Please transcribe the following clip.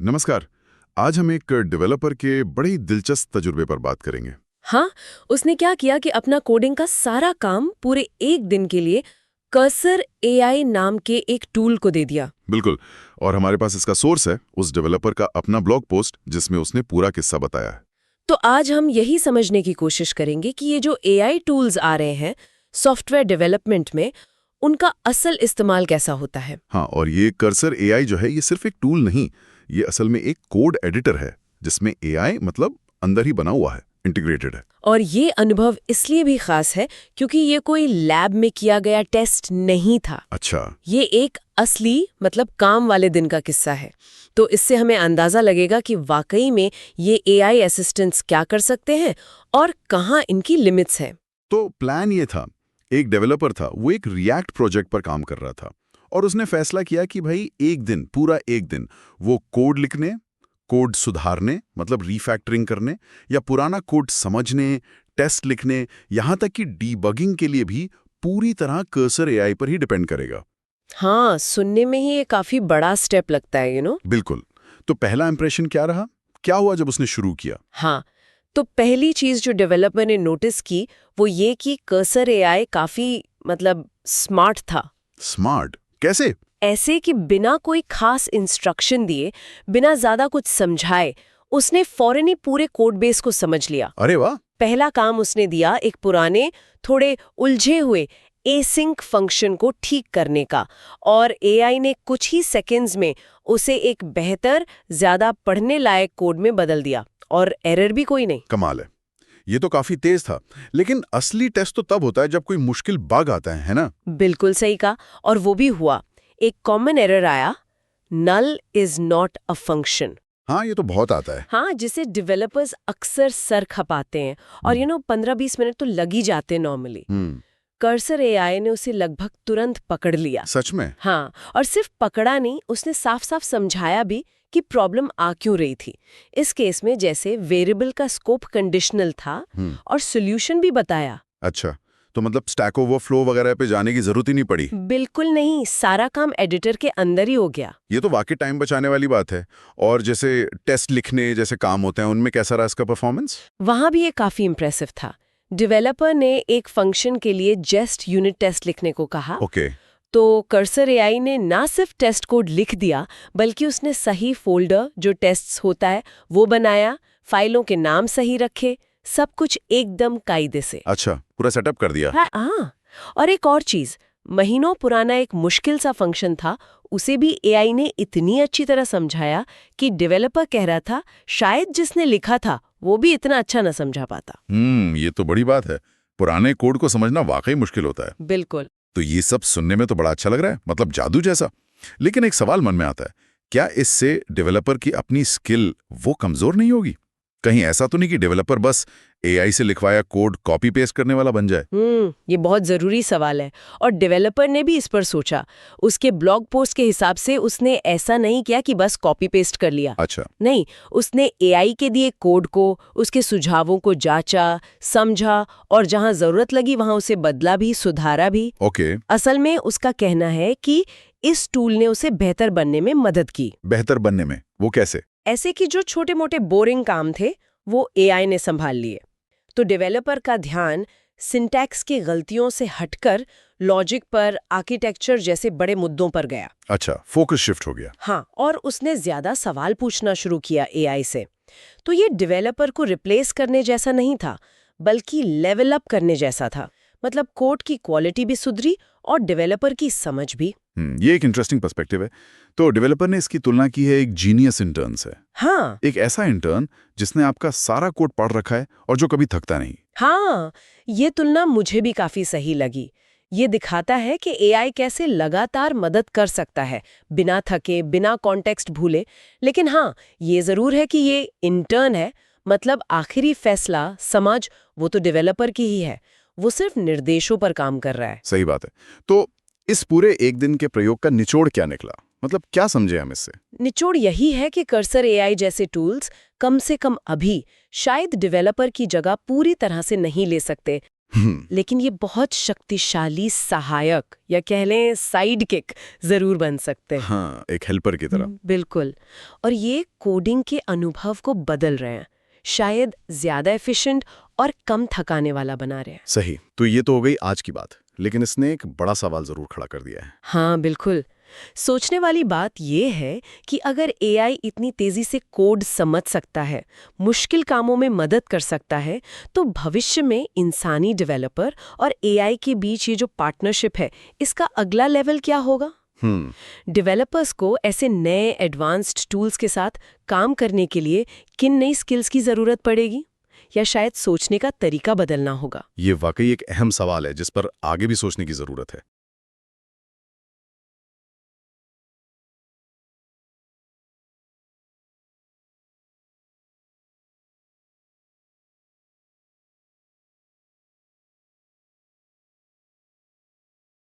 नमस्कार। आज हम एक डेवलपर के बड़े ही दिलचस्प तजुर्बे पर बात करेंगे। हाँ, उसने क्या किया कि अपना कोडिंग का सारा काम पूरे एक दिन के लिए कर्सर एआई नाम के एक टूल को दे दिया। बिल्कुल। और हमारे पास इसका सोर्स है, उस डेवलपर का अपना ब्लॉग पोस्ट जिसमें उसने पूरा किस्सा बताया है। तो आज हम यही समझने की कोशिश करेंगे कि ये जो एआई टूल्स आ रहे हैं सॉफ्टवेयर डेवलपमेंट में, उनका असल इस्तेमाल कैसा होता है। हाँ, और ये कर्सर एआई जो है ये सिर्फ एक टूल नहीं, ये असल में एक कोड एडिटर है जिसमें एआई मतलब अंदर ही बना हुआ है, इंटीग्रेटेड है। और ये अनुभव इसलिए भी खास है क्योंकि ये कोई लैब में किया गया टेस्ट नहीं था। अच्छा। ये एक असली मतलब काम वाले दिन का किस्सा है। तो इससे हमें अंदाजा लगेगा कि वाकई में ये एआई असिस्टेंट्स क्या कर सकते हैं और कहाँ इनकी लिमिट्स है। तो प्लान ये था, एक डेवलपर था, वो एक रिएक्ट प्रोजेक्ट पर काम कर रहा था और उसने फैसला किया कि भाई एक दिन, पूरा एक दिन वो कोड लिखने, कोड सुधारने मतलब रीफैक्टरिंग करने या पुराना कोड समझने, टेस्ट लिखने, यहाँ तक कि डीबगिंग के लिए भी पूरी तरह कर्सर एआई पर ही डिपेंड करेगा। हाँ, सुनने में ही ये काफी बड़ा स्टेप लगता है, बिल्कुल। तो पहला इंप्रेशन क्या रहा? क्या हुआ जब उसने शुरू किया? हाँ, तो पहली चीज जो डेवलपर ने नोटिस की वो ये कि कर्सर एआई काफी मतलब स्मार्ट था। स्मार्ट कैसे? ऐसे कि बिना कोई खास इंस्ट्रक्शन दिए, बिना ज्यादा कुछ समझाए, उसने फौरन ही पूरे कोड बेस को समझ लिया। अरे वाह। पहला काम उसने दिया एक पुराने थोड़े उलझे हुए एसिंक फंक्शन को ठीक करने का, और एआई ने कुछ ही सेकंड्स में उसे एक बेहतर, ज्यादा पढ़ने लायक कोड में बदल दिया, और एरर भी कोई नहीं। कमाल है। ये तो काफी तेज था, लेकिन असली टेस्ट तो तब होता है जब कोई मुश्किल बग आता है ना? बिल्कुल सही कहा, और वो भी हुआ। एक कॉमन एरर आया, null is not a function. हाँ, ये तो बहुत आता है। हाँ, जिसे डेवलपर्स अक्सर सर खपाते हैं, और 15-20 मिनट तो लग ही जाते हैं नॉर्मली। कर्सर एआई ने उसे लगभग तुरंत पकड़ लिया। सच में? हाँ, और सिर्फ पकड़ा नहीं, उसने साफ साफ समझाया भी कि प्रॉब्लम आ क्यों रही थी। इस केस में जैसे वेरिएबल का स्कोप कंडीशनल था, और सॉल्यूशन भी बताया। अच्छा, तो मतलब स्टैक ओवरफ्लो वगैरह पे जाने की जरूरत ही नहीं पड़ी? बिल्कुल नहीं, सारा काम एडिटर के अंदर ही हो गया। ये तो वाकई टाइम बचाने वाली बात है। और जैसे टेस्ट लिखने जैसे काम होते हैं, उनमें कैसा रहा इसका परफॉर्मेंस? वहां भी ये काफी इंप्रेसिव था। डेवलपर ने एक फंक्शन के लिए जस्ट यूनिट टेस्ट लिखने को कहा। ओके। तो कर्सर एआई ने ना सिर्फ टेस्ट कोड लिख दिया, बल्कि उसने सही फोल्डर जो टेस्ट्स होता है वो बनाया, फाइलों के नाम सही रखे, सब कुछ एकदम कायदे से। अच्छा, पूरा सेटअप कर दिया। हाँ, और एक और चीज, महीनों पुराना एक मुश्किल सा फंक्शन था, उसे भी एआई ने इतनी अच्छी तरह समझाया कि डेवलपर कह रहा था शायद जिसने लिखा था वो भी इतना अच्छा न समझा पाता। ये तो बड़ी बात है। पुराने कोड को समझना वाकई मुश्किल होता है। बिल्कुल। तो ये सब सुनने में तो बड़ा अच्छा लग रहा है, मतलब जादू जैसा। लेकिन एक सवाल मन में आता है, क्या इससे डेवलपर की अपनी स्किल वो कमजोर नहीं होगी? कहीं ऐसा तो नहीं कि डेवलपर बस एआई से लिखवाया कोड कॉपी पेस्ट करने वाला बन जाए? ये बहुत जरूरी सवाल है, और डेवलपर ने भी इस पर सोचा। उसके ब्लॉग पोस्ट के हिसाब से उसने ऐसा नहीं किया कि बस कॉपी पेस्ट कर लिया। अच्छा। नहीं, उसने एआई के दिए कोड को, उसके सुझावों को जांचा, समझा, और जहां जरूरत लगी वहां उसे बदला भी, सुधारा भी। ओके। असल में उसका कहना है कि इस टूल ने उसे बेहतर बनने में मदद की। बेहतर बनने में? वो कैसे? ऐसे कि जो छोटे मोटे बोरिंग काम थे वो एआई ने संभाल लिए। तो डेवलपर का ध्यान सिंटैक्स की गलतियों से हटकर लॉजिक पर, आर्किटेक्चर जैसे बड़े मुद्दों पर गया। अच्छा, फोकस शिफ्ट हो गया। हाँ, और उसने ज्यादा सवाल पूछना शुरू किया एआई से। तो ये डेवलपर को रिप्लेस करने जैसा नहीं था, बल्कि लेवल अप करने जैसा था। मतलब कोड की क्वालिटी भी सुधरी और डेवलपर की समझ भी। ये एक इंटरेस्टिंग पर्सपेक्टिव है। तो डेवलपर ने इसकी तुलना की है एक जीनियस इंटर्न से। हाँ, एक ऐसा इंटर्न जिसने आपका सारा कोड पढ़ रखा है और जो कभी थकता नहीं। हाँ, ये तुलना मुझे भी काफी सही लगी। ये दिखाता है कि एआई कैसे लगातार मदद कर सकता है, बिना थके, बिना कॉन्टेक्स्ट भूले। लेकिन हाँ, ये जरूर है कि ये इंटर्न है, मतलब आखिरी फैसला, समझ, वो तो डेवलपर की ही है। वो सिर्फ निर्देशों पर काम कर रहा है। सही बात है। तो इस पूरे एक दिन के प्रयोग का निचोड़ क्या निकला? मतलब क्या समझे हम इससे? निचोड़ यही है कि कर्सर एआई जैसे टूल्स कम से कम अभी शायद डेवलपर की जगह पूरी तरह से नहीं ले सकते, लेकिन ये बहुत शक्तिशाली सहायक या कह लें साइड किक जरूर बन सकते हैं। हाँ, एक हेल्पर की तरह। बिल्कुल। और ये कोडिंग के अनुभव को बदल रहे हैं, शायद ज्यादा एफिशिएंट और कम थकाने वाला बना रहे हैं। सही। तो ये तो हो गई आज की बात, लेकिन इसने एक बड़ा सवाल जरूर खड़ा कर दिया है। हाँ बिल्कुल। सोचने वाली बात यह है कि अगर एआई इतनी तेजी से कोड समझ सकता है, मुश्किल कामों में मदद कर सकता है, तो भविष्य में इंसानी डेवलपर और एआई के बीच ये जो पार्टनरशिप है, इसका अगला लेवल क्या होगा? डेवलपर्स को ऐसे नए एडवांस्ड टूल्स के साथ काम करने के लिए किन नई स्किल्स की जरूरत पड़ेगी, या शायद सोचने का तरीका बदलना होगा? ये वाकई एक अहम सवाल है जिस पर आगे भी सोचने की जरूरत है।